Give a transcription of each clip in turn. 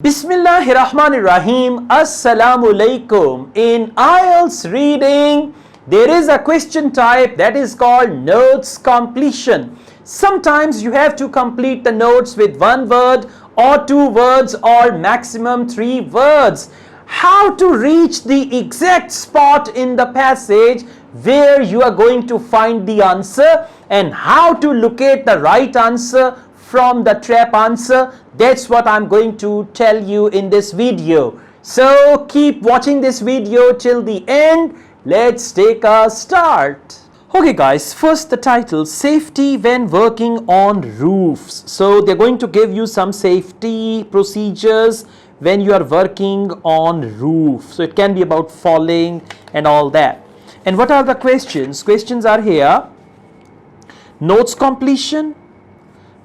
Bismillahirrahmanirrahim. Assalamu alaikum. In IELTS reading, there is a question type that is called notes completion. Sometimes you have to complete the notes with one word or two words or maximum three words. How to reach the exact spot in the passage where you are going to find the answer and how to locate the right answer from the trap answer, that's what I'm going to tell you in this video. So keep watching this video till the end. Let's take a start. Okay guys, first the title, safety when working on roofs. So they're going to give you some safety procedures when you are working on roof. So it can be about falling and all that. And what are the questions? Questions are here. Notes completion.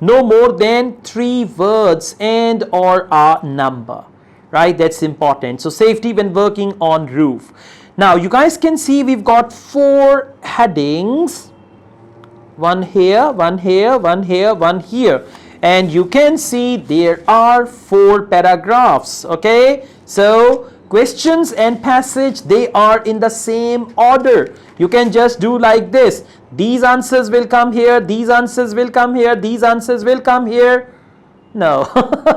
No more than 3 words and or a number, right? That's important. So safety when working on roof. Now you guys can see we've got 4 headings. One here, one here, one here, one here. And you can see there are 4 paragraphs, okay? So questions and passage, they are in the same order. You can just do like this. These answers will come here, these answers will come here, these answers will come here. No,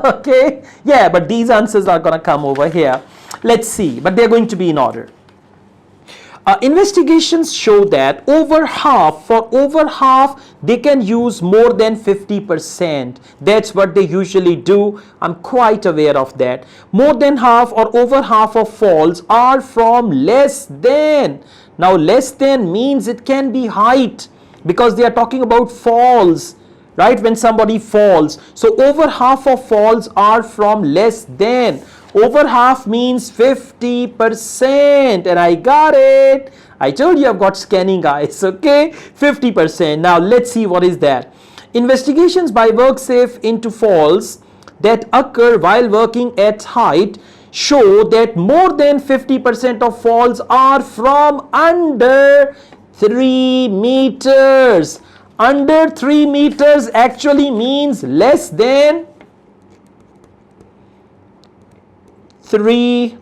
okay? Yeah, but these answers are gonna come over here. Let's see, but they're going to be in order. Investigations show that over half they can use more than 50%. That's what they usually do. I'm quite aware of that. More than half or over half of falls are from less than. Now less than means it can be height because they are talking about falls, right? When somebody falls. So over half of falls are from less than. Over half means 50%, and I got it. I told you I've got scanning eyes, okay? 50%. Now let's see what is that. Investigations by WorkSafe into falls that occur while working at height show that more than 50% of falls are from under 3 meters. Under 3 meters actually means less than 3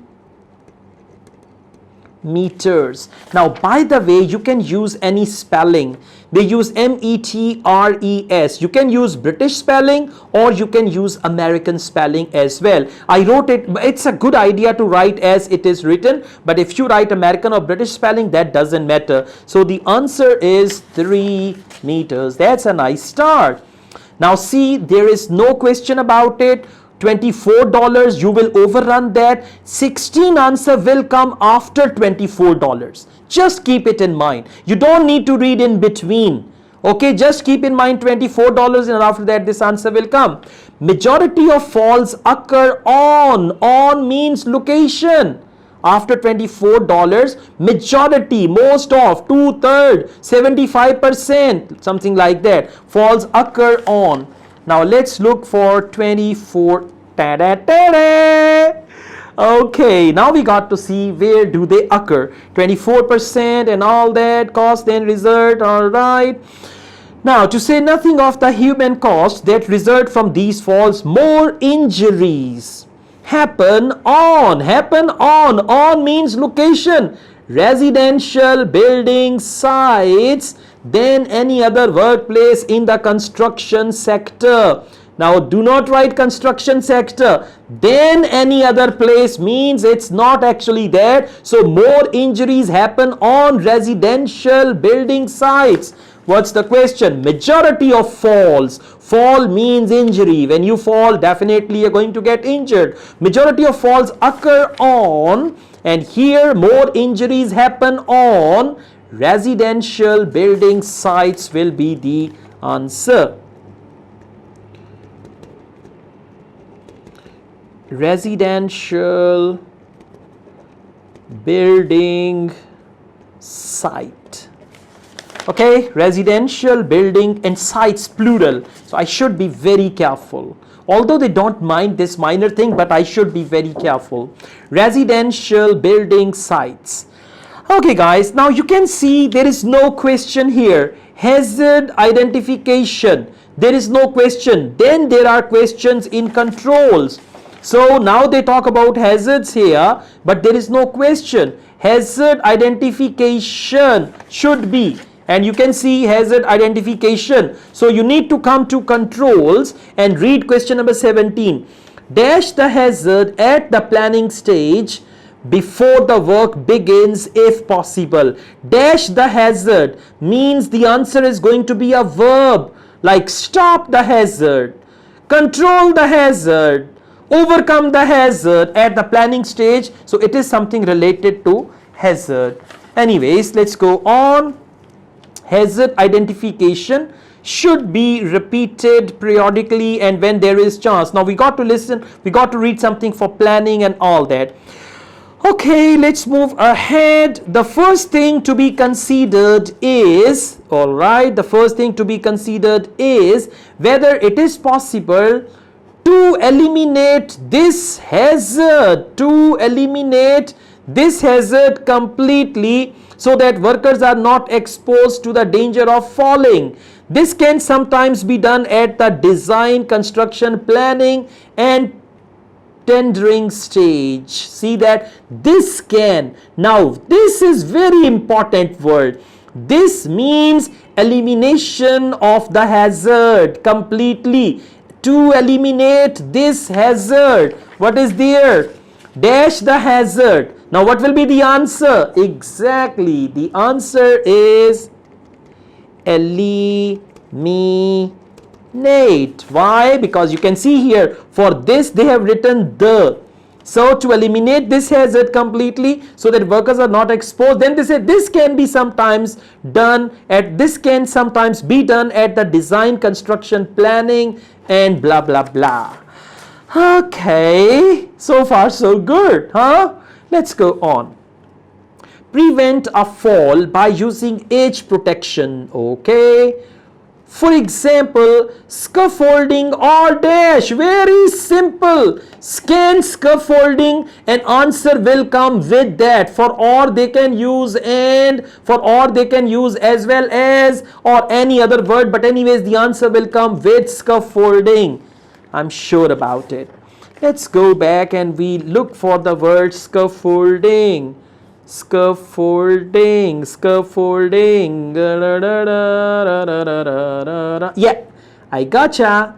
meters. Now, by the way, you can use any spelling. They use METRES. You can use British spelling or you can use American spelling as well. I wrote it. It's a good idea to write as it is written, but if you write American or British spelling, that doesn't matter. So the answer is 3 meters. That's a nice start. Now see, there is no question about it. $24, you will overrun that. 16 answer will come after $24. Just keep it in mind. You don't need to read in between. Okay, just keep in mind $24 and after that this answer will come. Majority of falls occur on. On means location. After $24, majority, most of, 2/3, 75%, something like that. Falls occur on. Now let's look for 24. Okay, now we got to see where do they occur. 24% and all that, cost and result, all right. Now to say nothing of the human cost that result from these falls, more injuries happen on. On means location, residential building sites than any other workplace in the construction sector. Now do not write construction sector. Then any other place means it's not actually there. So more injuries happen on residential building sites. What's the question? Majority of falls. Fall means injury. When you fall, definitely you're going to get injured. Majority of falls occur on, and here more injuries happen on residential building sites will be the answer. Residential building site. Okay, residential building and sites plural. So I should be very careful. Although they don't mind this minor thing, but I should be very careful. Residential building sites. Okay guys, now you can see there is no question here. Hazard identification. There is no question. Then there are questions in controls. So now they talk about hazards here, but there is no question. Hazard identification should be, and you can see hazard identification. So you need to come to controls and read question number 17. Dash the hazard at the planning stage before the work begins if possible. Dash the hazard means the answer is going to be a verb like stop the hazard, control the hazard, overcome the hazard at the planning stage. So it is something related to hazard. Anyways, let's go on. Hazard identification should be repeated periodically and when there is chance. Now we got to listen, we got to read something for planning and all that. Okay, let's move ahead. The first thing to be considered is, all right, the first thing to be considered is whether it is possible to eliminate this hazard, completely so that workers are not exposed to the danger of falling. This can sometimes be done at the design, construction, planning and tendering stage. See that? This can. Now this is very important word. This means elimination of the hazard completely. To eliminate this hazard, what is there? Dash the hazard. Now what will be the answer? Exactly, the answer is eliminate. Why? Because you can see here, for this they have written the. So to eliminate this hazard completely so that workers are not exposed, then they say this can be sometimes done at, this can sometimes be done at the design, construction, planning and blah blah blah. Okay, so far so good, huh? Let's go on. Prevent a fall by using edge protection. Okay, for example, scaffolding or dash. Very simple. Scan scaffolding and answer will come with that. For or they can use and, for or they can use as well as or any other word, but anyways the answer will come with scaffolding. I'm sure about it. Let's go back and we look for the word scaffolding. Scaffolding. Yeah, I gotcha.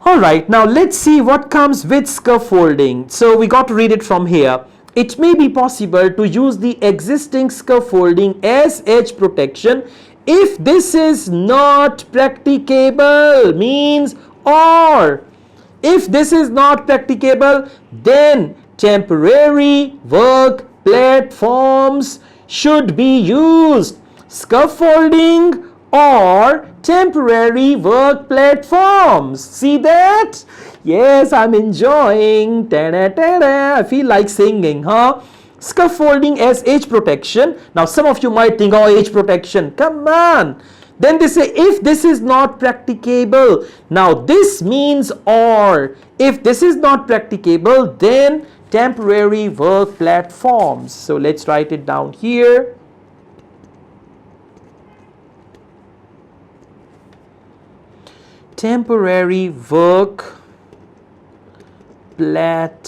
Alright, now let's see what comes with scaffolding. So we got to read it from here. It may be possible to use the existing scaffolding as edge protection if this is not practicable, means or. If this is not practicable, then temporary work platforms should be used. Scaffolding or temporary work platforms. See that? Yes, I'm enjoying. Ta-da-ta-da. I feel like singing, huh? Scaffolding as edge protection. Now some of you might think, oh, edge protection, come on. Then they say if this is not practicable. Now this means or. If this is not practicable, then temporary work platforms. So let's write it down here. Temporary work platforms.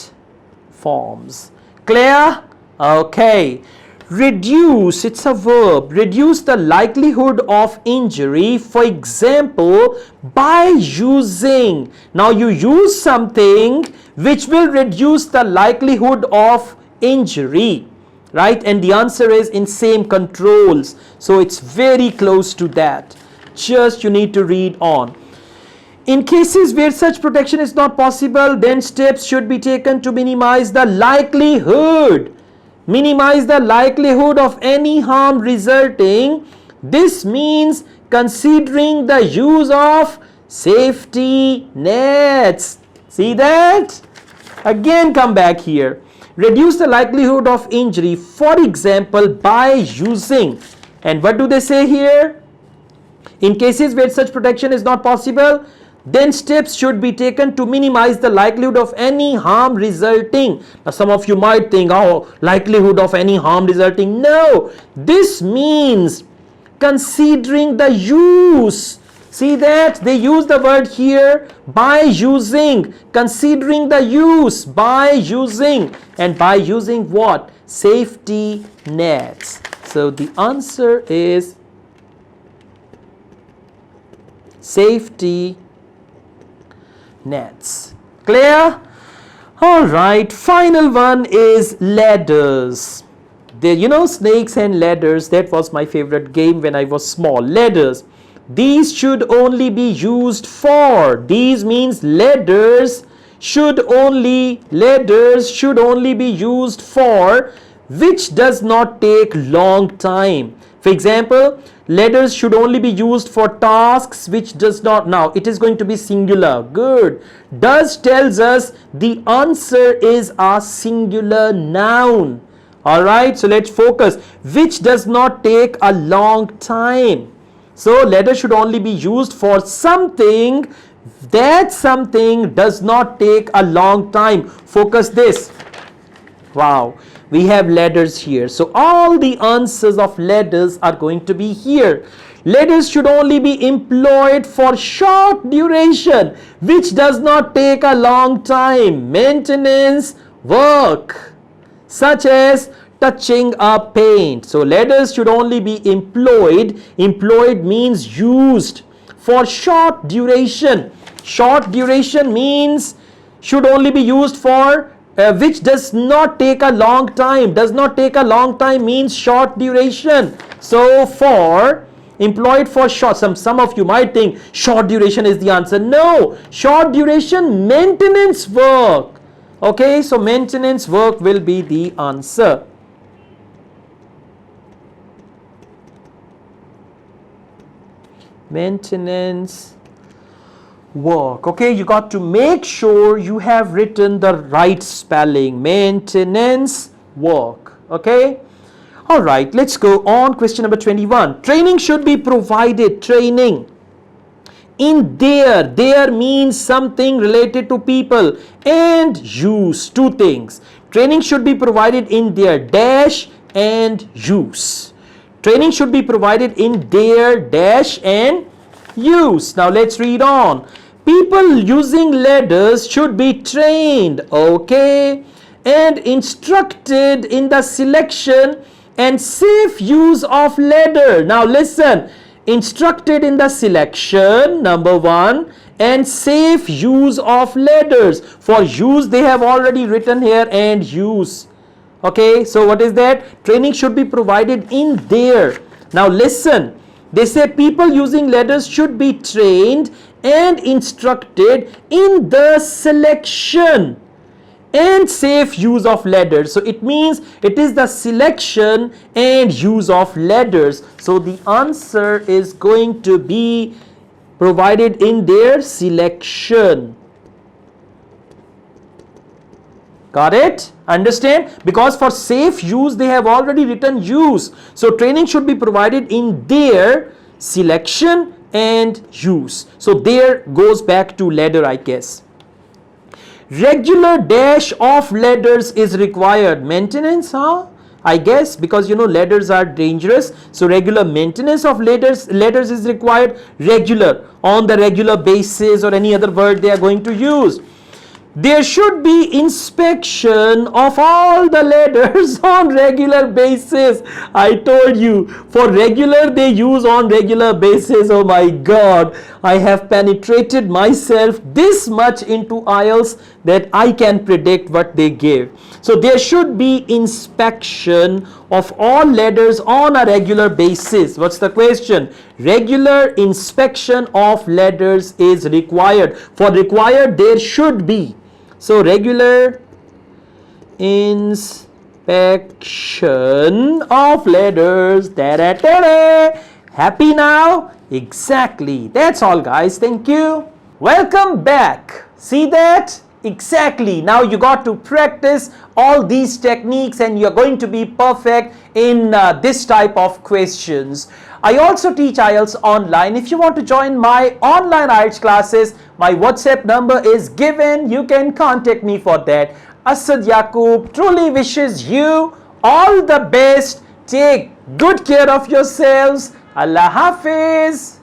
Clear? Okay. Reduce, it's a verb. Reduce the likelihood of injury, for example, by using. Now you use something which will reduce the likelihood of injury, right? And the answer is in same controls. So it's very close to that. Just you need to read on. In cases where such protection is not possible, then steps should be taken to minimize the likelihood. Minimize the likelihood of any harm resulting. This means considering the use of safety nets. See that? Again, come back here. Reduce the likelihood of injury, for example, by using. And what do they say here? In cases where such protection is not possible, then steps should be taken to minimize the likelihood of any harm resulting. Now some of you might think, oh, likelihood of any harm resulting. No, this means considering the use. See that they use the word here by using, considering the use, by using, and by using what? Safety nets. So the answer is safety nets. Clear? All right, final one is ladders. You know, snakes and ladders, that was my favorite game when I was small. Ladders. These should only be used for. These means ladders should only be used for which does not take long time. For example, ladders should only be used for tasks which does not. Now it is going to be singular. Good. Does tells us the answer is a singular noun. Alright, so let's focus. Which does not take a long time. So ladder should only be used for something, that something does not take a long time. Focus this. Wow, we have ladders here. So all the answers of ladders are going to be here. Ladders should only be employed for short duration, which does not take a long time. Maintenance work, such as touching a paint. So ladders should only be employed. Employed means used for short duration. Short duration means should only be used for which does not take a long time. Does not take a long time means short duration. So for employed for short, some of you might think short duration is the answer. No, short duration maintenance work. Okay, so maintenance work will be the answer. Maintenance work. Okay, you got to make sure you have written the right spelling. Maintenance work. Okay. All right, let's go on. Question number 21. Training should be provided. Training in there means something related to people and use. Two things. Training should be provided in their dash and use. Training should be provided in their dash and use. Now let's read on. People using ladders should be trained, okay, and instructed in the selection and safe use of ladder. Now listen, instructed in the selection, number one, and safe use of ladders. For use they have already written here and use. Okay, so what is that? Training should be provided in there. Now listen, they say people using ladders should be trained and instructed in the selection and safe use of ladders. So it means it is the selection and use of ladders. So the answer is going to be provided in their selection. Got it? Understand? Because for safe use they have already written use. So training should be provided in their selection and use. So there goes back to ladder, I guess. Regular dash of ladders is required. Maintenance, huh? I guess, because you know ladders are dangerous. So regular maintenance of ladders is required. Regular, on the regular basis, or any other word they are going to use. There should be inspection of all the ladders on regular basis. I told you, for regular they use on regular basis. Oh my God, I have penetrated myself this much into IELTS that I can predict what they give. So there should be inspection of all ladders on a regular basis. What's the question? Regular inspection of ladders is required. For required, there should be. So regular inspection of ladders. Happy now? Exactly. That's all, guys. Thank you. Welcome back. See that? Exactly. Now you got to practice all these techniques and you're going to be perfect in this type of questions. I also teach IELTS online. If you want to join my online IELTS classes, my WhatsApp number is given. You can contact me for that. Asad Yaqub truly wishes you all the best. Take good care of yourselves. Allah Hafiz.